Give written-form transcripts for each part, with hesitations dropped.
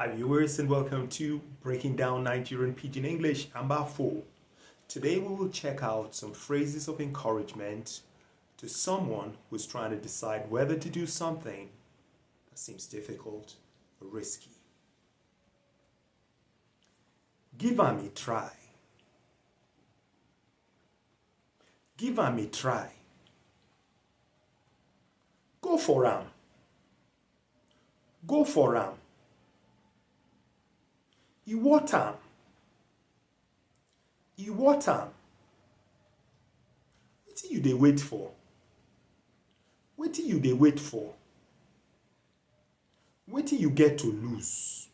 Hi viewers and welcome to Breaking Down Nigerian Pidgin English number 4. Today we will check out some phrases of encouragement to someone who's trying to decide whether to do something that seems difficult or risky. Give am a try. Give am a try. Go for am. Go for am. You what am? You what am? Wetin you dey wait for? Wetin you dey wait for? Wetin you get to lose?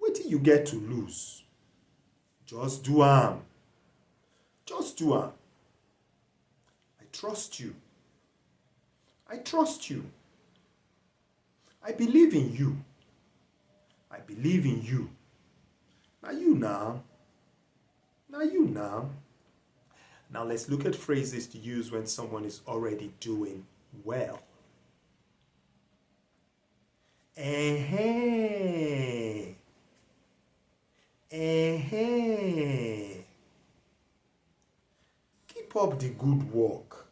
Wetin you get to lose? Just do am. Just do am. I trust you. I trust you. I believe in you. I believe in you. Now you now. Now you now. Now let's look at phrases to use when someone is already doing well. Eh-heh. Eh-heh. Keep up the good work.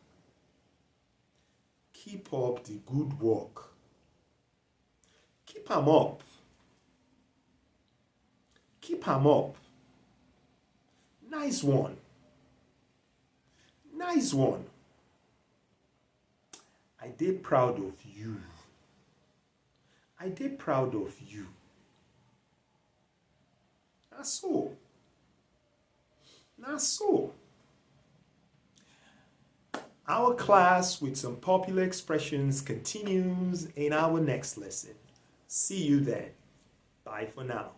Keep up the good work. Keep 'em up. Keep 'em up. Nice one. Nice one. I dey proud of you. I dey proud of you. Na so. Na so. Our class with some popular expressions continues in our next lesson. See you then. Bye for now.